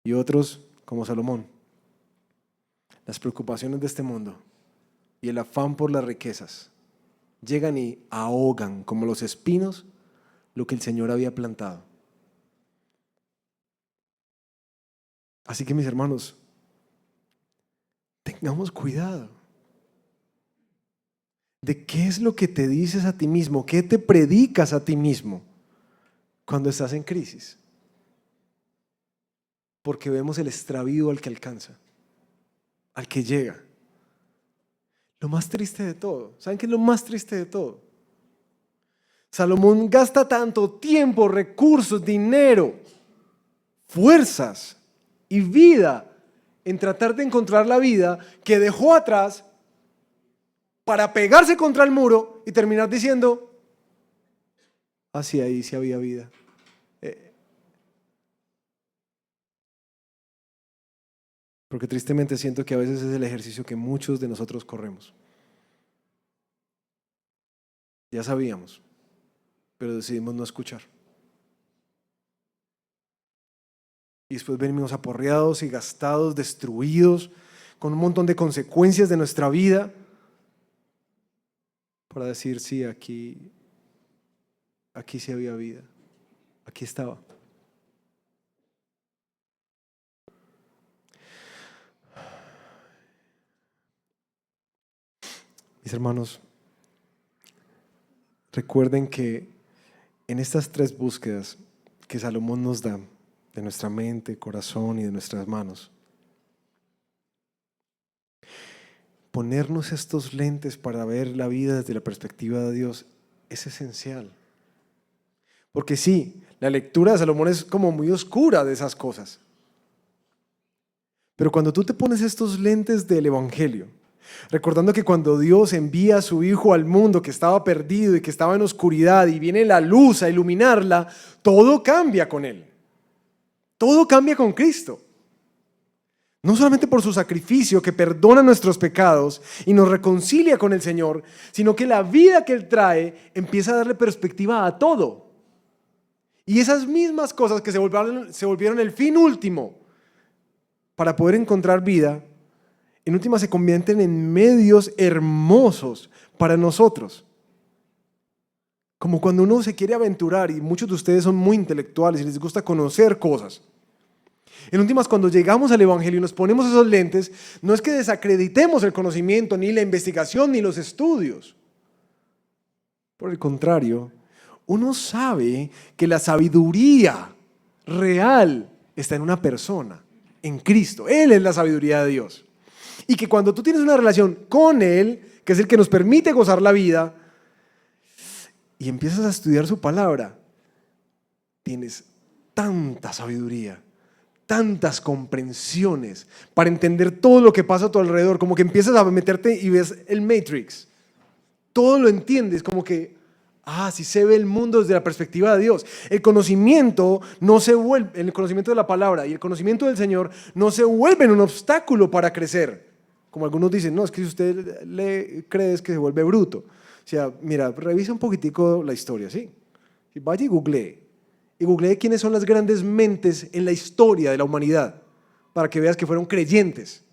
Y otros, como Salomón, las preocupaciones de este mundo y el afán por las riquezas llegan y ahogan como los espinos lo que el Señor había plantado. Así que mis hermanos, tengamos cuidado. de qué es lo que te dices a ti mismo, qué te predicas a ti mismo cuando estás en crisis. Porque vemos el extravío al que alcanza, al que llega. Lo más triste de todo, ¿saben qué es lo más triste de todo? Salomón gasta tanto tiempo, recursos, dinero, fuerzas y vida en tratar de encontrar la vida que dejó atrás para pegarse contra el muro y terminar diciendo, así ahí sí había vida. Porque tristemente siento que a veces es el ejercicio que muchos de nosotros corremos. Ya sabíamos, pero decidimos no escuchar. Y después venimos aporreados y gastados, destruidos, con un montón de consecuencias de nuestra vida, para decir, sí, aquí sí había vida, aquí estaba. Mis hermanos, recuerden que en estas 3 búsquedas que Salomón nos da, de nuestra mente, corazón y de nuestras manos, ponernos estos lentes para ver la vida desde la perspectiva de Dios es esencial. Porque sí, la lectura de Salomón es como muy oscura de esas cosas. Pero cuando tú te pones estos lentes del Evangelio, recordando que cuando Dios envía a su Hijo al mundo que estaba perdido y que estaba en oscuridad y viene la luz a iluminarla, todo cambia con Él. Todo cambia con Cristo. No solamente por su sacrificio que perdona nuestros pecados y nos reconcilia con el Señor, sino que la vida que Él trae empieza a darle perspectiva a todo. Y esas mismas cosas que se volvieron el fin último para poder encontrar vida, en última se convierten en medios hermosos para nosotros. Como cuando uno se quiere aventurar, y muchos de ustedes son muy intelectuales y les gusta conocer cosas. En últimas, cuando llegamos al Evangelio y nos ponemos esos lentes, no es que desacreditemos el conocimiento, ni la investigación, ni los estudios. Por el contrario, uno sabe que la sabiduría real está en una persona, en Cristo. Él es la sabiduría de Dios. Y que cuando tú tienes una relación con Él, que es el que nos permite gozar la vida, y empiezas a estudiar su palabra, tienes tanta sabiduría, tantas comprensiones para entender todo lo que pasa a tu alrededor, como que empiezas a meterte y ves el Matrix. Todo lo entiendes, como que, así se ve el mundo desde la perspectiva de Dios. El conocimiento no se vuelve, el conocimiento de la palabra y el conocimiento del Señor no se vuelven un obstáculo para crecer. Como algunos dicen, no, es que si usted le cree es que se vuelve bruto. O sea, mira, revisa un poquitico la historia, ¿sí? Vaya y googlee quiénes son las grandes mentes en la historia de la humanidad, para que veas que fueron creyentes.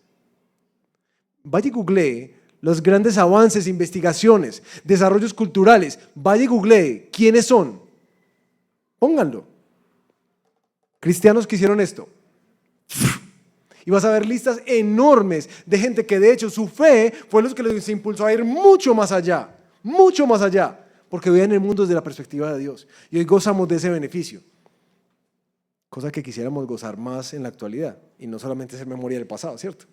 Vaya y googlee los grandes avances, investigaciones, desarrollos culturales. Vaya y googlee quiénes son. Pónganlo. Cristianos que hicieron esto. Y vas a ver listas enormes de gente que de hecho su fe fue lo que les impulsó a ir mucho más allá, porque veían el mundo desde la perspectiva de Dios. Y hoy gozamos de ese beneficio, cosa que quisiéramos gozar más en la actualidad y no solamente ser memoria del pasado, ¿cierto?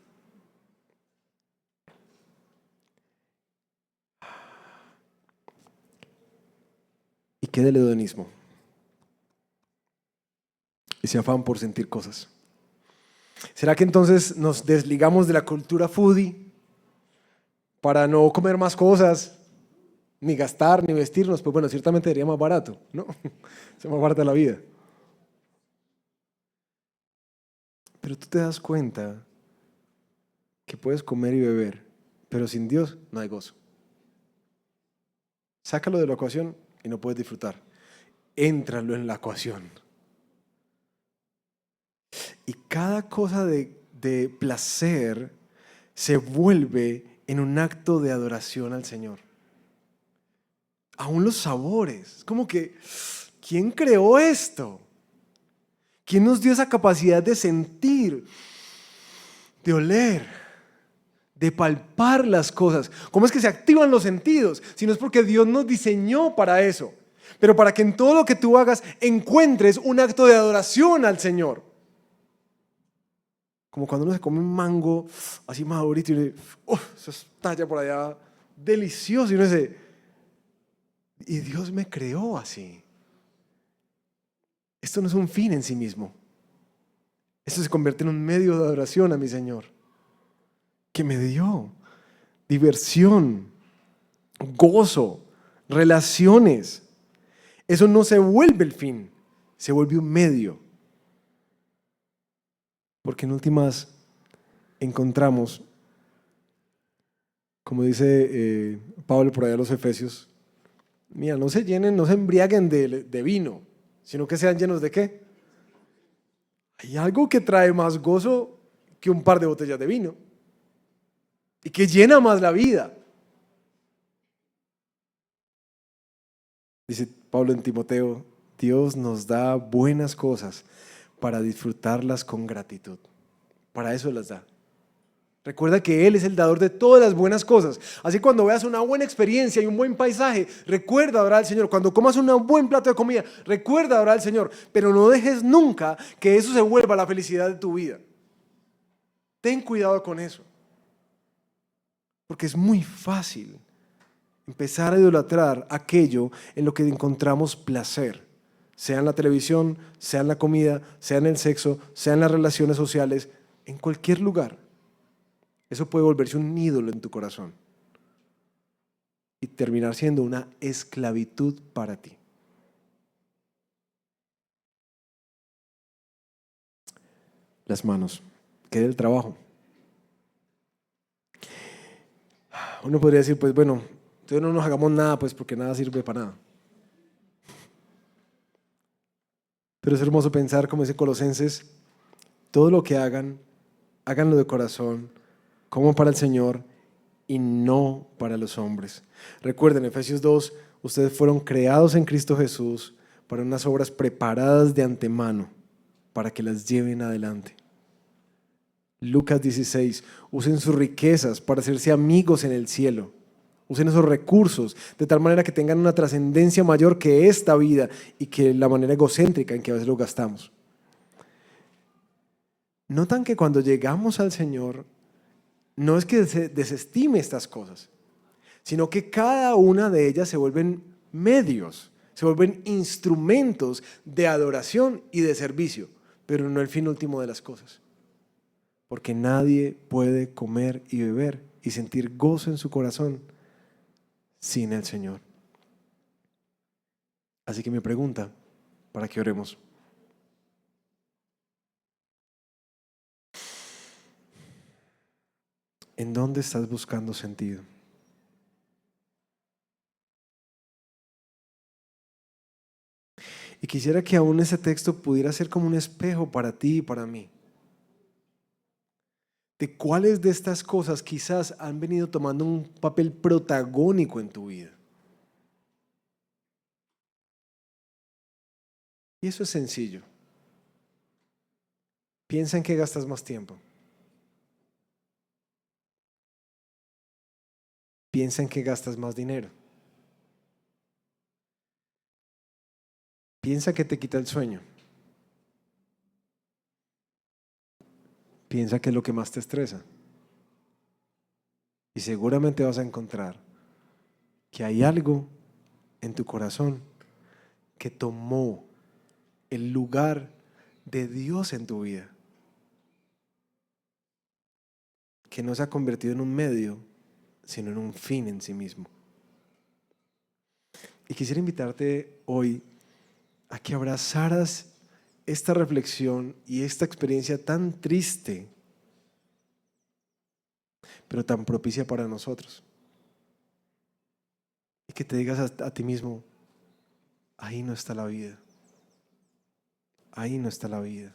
¿Y qué del hedonismo? Ese afán por sentir cosas. ¿Será que entonces nos desligamos de la cultura foodie para no comer más cosas, ni gastar, ni vestirnos? Pues bueno, ciertamente sería más barato, ¿no? Es más barata la vida. Pero tú te das cuenta que puedes comer y beber, pero sin Dios no hay gozo. Sácalo de la ecuación y no puedes disfrutar. Éntralo en la ecuación. Y cada cosa de placer se vuelve en un acto de adoración al Señor. Aún los sabores. Es como que, ¿quién creó esto? ¿Quién nos dio esa capacidad de sentir, de oler, de palpar las cosas. ¿Cómo es que se activan los sentidos? Si no es porque Dios nos diseñó para eso, pero para que en todo lo que tú hagas encuentres un acto de adoración al Señor. Como cuando uno se come un mango así madurito y uno dice, eso estalla por allá, delicioso. Y uno dice, y Dios me creó así. Esto no es un fin en sí mismo. Esto se convierte en un medio de adoración a mi Señor, que me dio diversión, gozo, relaciones. Eso no se vuelve el fin, se vuelve un medio. Porque en últimas encontramos, como dice Pablo por allá a los Efesios, mira, no se llenen, no se embriaguen de vino, sino que sean llenos de ¿qué? Hay algo que trae más gozo que un par de botellas de vino y que llena más la vida. Dice Pablo en Timoteo, Dios nos da buenas cosas para disfrutarlas con gratitud. Para eso las da. Recuerda que Él es el dador de todas las buenas cosas. Así cuando veas una buena experiencia y un buen paisaje, recuerda adorar al Señor. Cuando comas un buen plato de comida, recuerda adorar al Señor. Pero no dejes nunca que eso se vuelva la felicidad de tu vida. Ten cuidado con eso. Porque es muy fácil empezar a idolatrar aquello en lo que encontramos placer. Sea en la televisión, sea en la comida, sea en el sexo, sea en las relaciones sociales, en cualquier lugar. Eso puede volverse un ídolo en tu corazón y terminar siendo una esclavitud para ti. Las manos, ¿qué del trabajo? Uno podría decir, pues bueno, entonces no nos hagamos nada, pues porque nada sirve para nada. Pero es hermoso pensar, como dice Colosenses, todo lo que hagan, háganlo de corazón, como para el Señor y no para los hombres. Recuerden, Efesios 2, ustedes fueron creados en Cristo Jesús para unas obras preparadas de antemano para que las lleven adelante. Lucas 16, usen sus riquezas para hacerse amigos en el cielo. Usen esos recursos de tal manera que tengan una trascendencia mayor que esta vida y que la manera egocéntrica en que a veces lo gastamos. Notan que cuando llegamos al Señor, no es que se desestime estas cosas, sino que cada una de ellas se vuelven medios, se vuelven instrumentos de adoración y de servicio, pero no el fin último de las cosas. Porque nadie puede comer y beber y sentir gozo en su corazón sin el Señor. Así que mi pregunta, para que oremos. ¿En dónde estás buscando sentido? Y quisiera que aún ese texto pudiera ser como un espejo para ti y para mí. De cuáles de estas cosas quizás han venido tomando un papel protagónico en tu vida. Y eso es sencillo. Piensa en qué gastas más tiempo. Piensa en qué gastas más dinero. Piensa que te quita el sueño. Piensa que es lo que más te estresa. Y seguramente vas a encontrar que hay algo en tu corazón que tomó el lugar de Dios en tu vida, que no se ha convertido en un medio, sino en un fin en sí mismo. Y quisiera invitarte hoy a que abrazaras esta reflexión y esta experiencia tan triste, pero tan propicia para nosotros. Y que te digas a ti mismo, ahí no está la vida. Ahí no está la vida.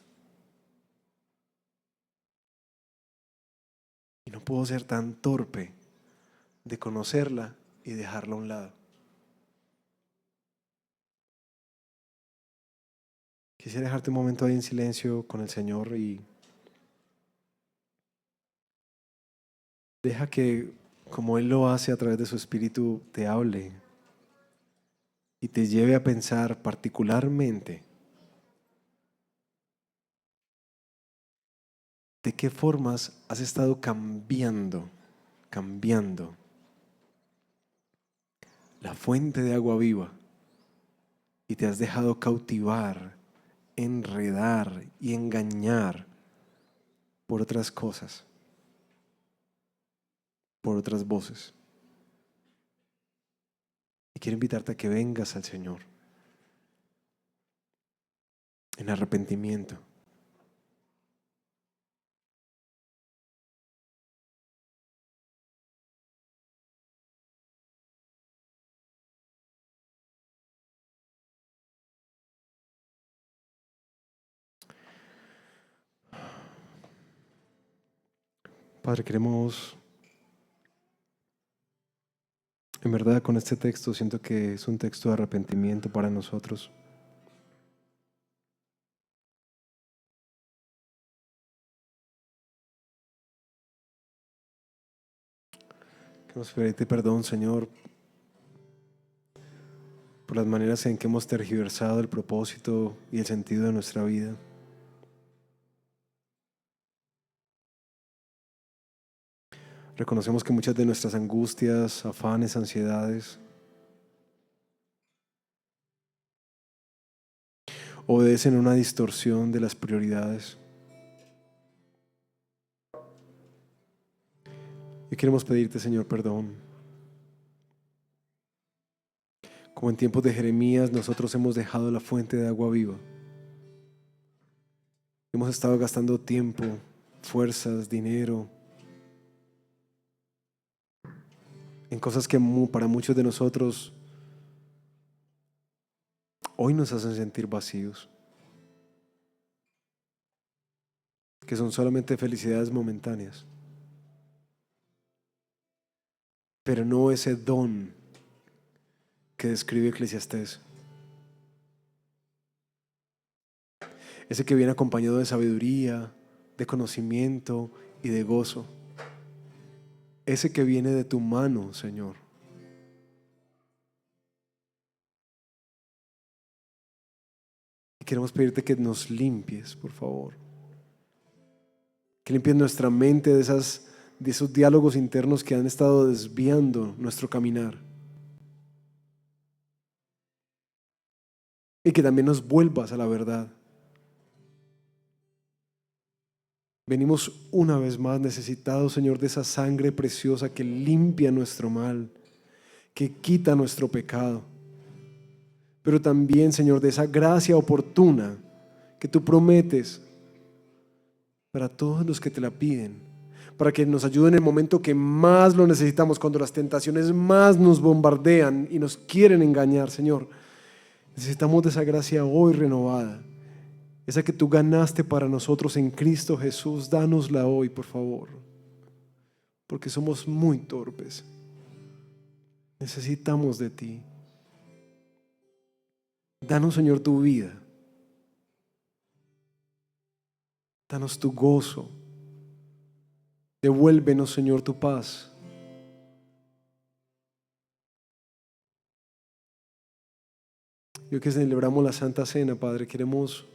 Y no puedo ser tan torpe de conocerla y dejarla a un lado. Quisiera dejarte un momento ahí en silencio con el Señor y Deja que, como Él lo hace a través de su Espíritu, te hable y te lleve a pensar particularmente de qué formas has estado cambiando la fuente de agua viva y te has dejado cautivar, enredar y engañar por otras cosas, por otras voces. Y quiero invitarte a que vengas al Señor en arrepentimiento. Padre, queremos, en verdad, con este texto siento que es un texto de arrepentimiento para nosotros. Queremos pedirte perdón, Señor, por las maneras en que hemos tergiversado el propósito y el sentido de nuestra vida. Reconocemos que muchas de nuestras angustias, afanes, ansiedades obedecen a una distorsión de las prioridades. Y queremos pedirte, Señor, perdón. Como en tiempos de Jeremías, nosotros hemos dejado la fuente de agua viva. Hemos estado gastando tiempo, fuerzas, dinero en cosas que para muchos de nosotros hoy nos hacen sentir vacíos, que son solamente felicidades momentáneas, pero no ese don que describe Eclesiastés, ese que viene acompañado de sabiduría, de conocimiento y de gozo, ese que viene de tu mano, Señor. Y queremos pedirte que nos limpies, por favor, que limpies nuestra mente de esos diálogos internos que han estado desviando nuestro caminar. Y que también nos vuelvas a la verdad. Venimos una vez más necesitados, Señor, de esa sangre preciosa que limpia nuestro mal, que quita nuestro pecado. Pero también, Señor, de esa gracia oportuna que tú prometes para todos los que te la piden, para que nos ayuden en el momento que más lo necesitamos, cuando las tentaciones más nos bombardean y nos quieren engañar, Señor. Necesitamos de esa gracia hoy renovada, esa que tú ganaste para nosotros en Cristo Jesús. Dánosla hoy, por favor, porque somos muy torpes. Necesitamos de ti. Danos, Señor, tu vida. Danos tu gozo. Devuélvenos, Señor, tu paz. Y hoy que celebramos la Santa Cena, Padre, queremos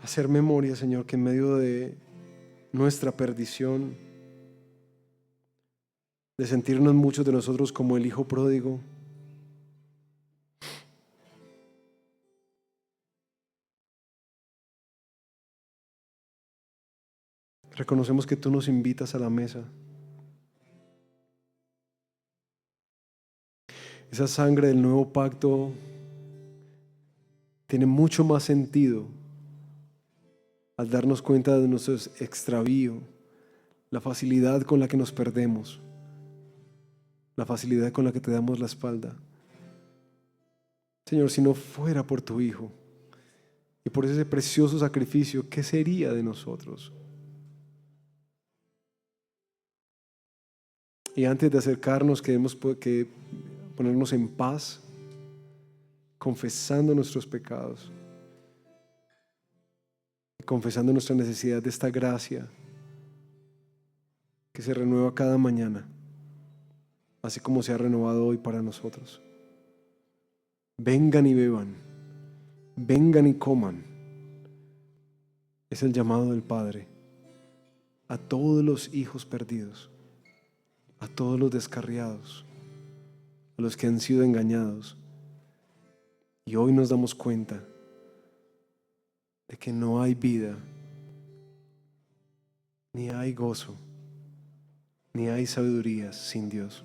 hacer memoria, Señor, que en medio de nuestra perdición, de sentirnos muchos de nosotros como el hijo pródigo, reconocemos que tú nos invitas a la mesa. Esa sangre del nuevo pacto tiene mucho más sentido al darnos cuenta de nuestro extravío, la facilidad con la que nos perdemos, la facilidad con la que te damos la espalda. Señor, si no fuera por tu Hijo y por ese precioso sacrificio, ¿qué sería de nosotros? Y antes de acercarnos, queremos que ponernos en paz, confesando nuestros pecados. confesando nuestra necesidad de esta gracia que se renueva cada mañana, así como se ha renovado hoy para nosotros. Vengan y beban, vengan y coman. Es el llamado del Padre a todos los hijos perdidos, a todos los descarriados, a los que han sido engañados. Y hoy nos damos cuenta de que no hay vida, ni hay gozo, ni hay sabiduría sin Dios.